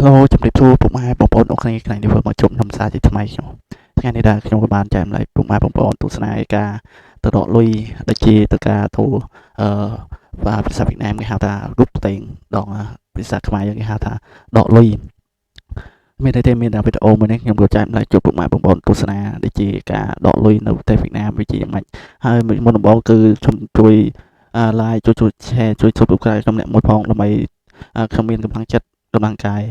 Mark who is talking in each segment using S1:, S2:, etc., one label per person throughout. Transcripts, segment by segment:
S1: ឡូជំរាបសួរពុកម៉ែបងប្អូនអរគ្នាកន្លែងនេះធ្វើមកជុំខ្ញុំសារជាថ្មីខ្ញុំថ្ងៃនេះដែរខ្ញុំក៏បានចែករំលែកពុកម៉ែបងប្អូនទស្សនាឯការទៅដកលុយដូចជាទៅការទូអឺបាទភាសាវៀតណាមគេហៅថារូបផ្ទៃដងភាសាខ្មែរយើងគេហៅថាដកលុយមានតែមានតែវីដេអូមួយនេះខ្ញុំក៏ចែករំលែកជូនពុកម៉ែបងប្អូនទស្សនាដូចជាការដកលុយនៅប្រទេសវៀតណាមវាជាយ៉ាងម៉េចហើយមុនដំបូងគឺខ្ញុំជួយlike ជួយ share ជួយ subscribe ខ្ញុំអ្នកមួយផងដើម្បីខ្ញុំមានកម្លាំងចិត្តកម្លាំងកាយ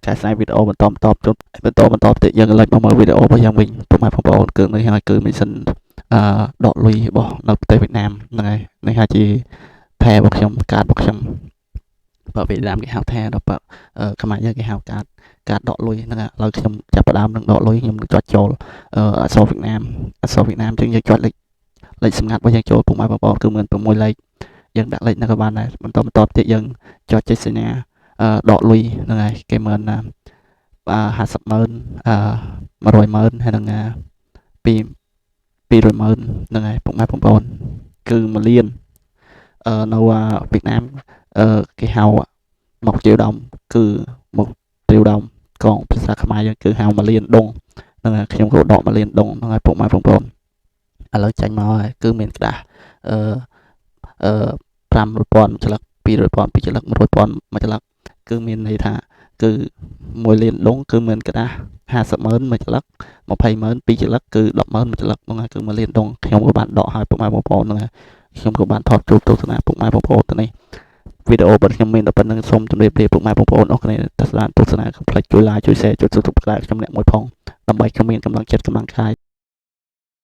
S1: កែស្រាយវីដេអូបន្តទៀតយើងឡើងមកមើលវីដេអូរបស់យើងវិញពុកម៉ែបងប្អូនគឺនេះហើយគឺមិនសិនដកលុយរបស់នៅប្រទេសវៀតណាមហ្នឹងហើយនេះហើយជាថែរបស់ខ្ញុំកាតរបស់ខ្ញុំបើវៀតណាមគេហៅថែដល់បើខ្មែរយើងគេហៅកាតដកលុយហ្នឹងឥឡូវខ្ញុំចាប់ផ្ដើមនឹងដកលុយខ្ញុំនឹងចុចចូលអក្សរវៀតណាមចឹងយើងចុចលេខសម្ងាត់របស់យើងចូលពុកម៉ែបងប្អូនគឺមាន6លេខយើងដាក់លេខហ្នឹងក៏បានដែរបន្តទៀតយើងចុចចេញសញ្ញាដកលុយហ្នឹងហើយគេមិន50,000 100,000ហើយនឹង200,000ហ្នឹងហើយពុកម៉ែបងប្អូនគឺ1លាននៅវៀតណាមគេហៅមកជាដើមគឺមកព្រាវដើមកងភាសាខ្មែរយើងគឺហៅ1លានដងហ្នឹងហើយខ្ញុំក៏ដក1លានដងហ្នឹងហើយពុកម៉ែបងប្អូនឥឡូវចាញ់មកហើយគឺមានក្តាស់500,000ច្រឡឹក200,000 2ច្រឡឹក100,000 1ច្រឡឹកគឺមានន័យថាគឺ1លានដងគឺមានក្តាស់50,000 1ច្រឡឹក20,000 2ច្រឡឹកគឺ10,000 1ច្រឡឹកហ្នឹងហើយគឺ1លានដងខ្ញុំក៏បានដកឲ្យពុកម៉ែបងប្អូនហ្នឹងហើយខ្ញុំក៏បានថតជួបទស្សនាពុកម៉ែបងប្អូនទៅនេះវីដេអូរបស់ខ្ញុំមានតែប៉ុណ្្នឹងសូមជម្រាបលាពុកម៉ែបងប្អូនអរគុណដែលតាមទស្សនាកុំភ្លេចជួយ like ជួយ share ជួយ subscribe ខ្ញុំអ្នកមួយផងដើម្បីខ្ញុំមានកម្លាំងចិត្តកម្លាំងកាយ